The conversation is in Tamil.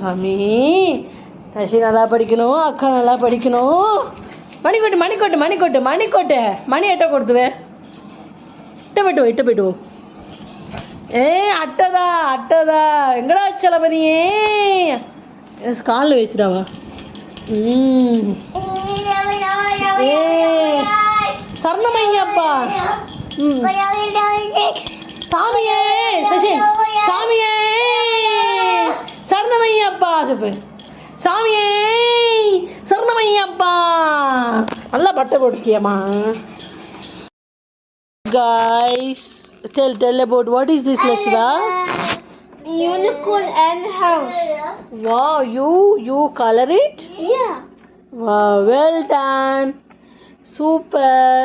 சாமி. தஷி நல்லா படிக்கணும், அக்கா நல்லா படிக்கணும். மணிக்கோட்டு மணிக்கோட்டு மணிக்கோட்டு மணிக்கோட்டு மணி எட்ட கொடுத்துவே. இட்ட போய்ட்டு அட்டதா அட்டதா எங்கடா சலபதியே காலில் வச்சுடாவா. சரணமையப்பா. சாமியே சசி சாமியே சரணமையப்பா சொல்லு. சாமியே சரணமையப்பா. நல்லா பட்டை போட்டுக்கியம்மா. Guys, tell about what is this, Lashida? Unicorn and house. Wow, you color it? Yeah. Wow, well done. Super.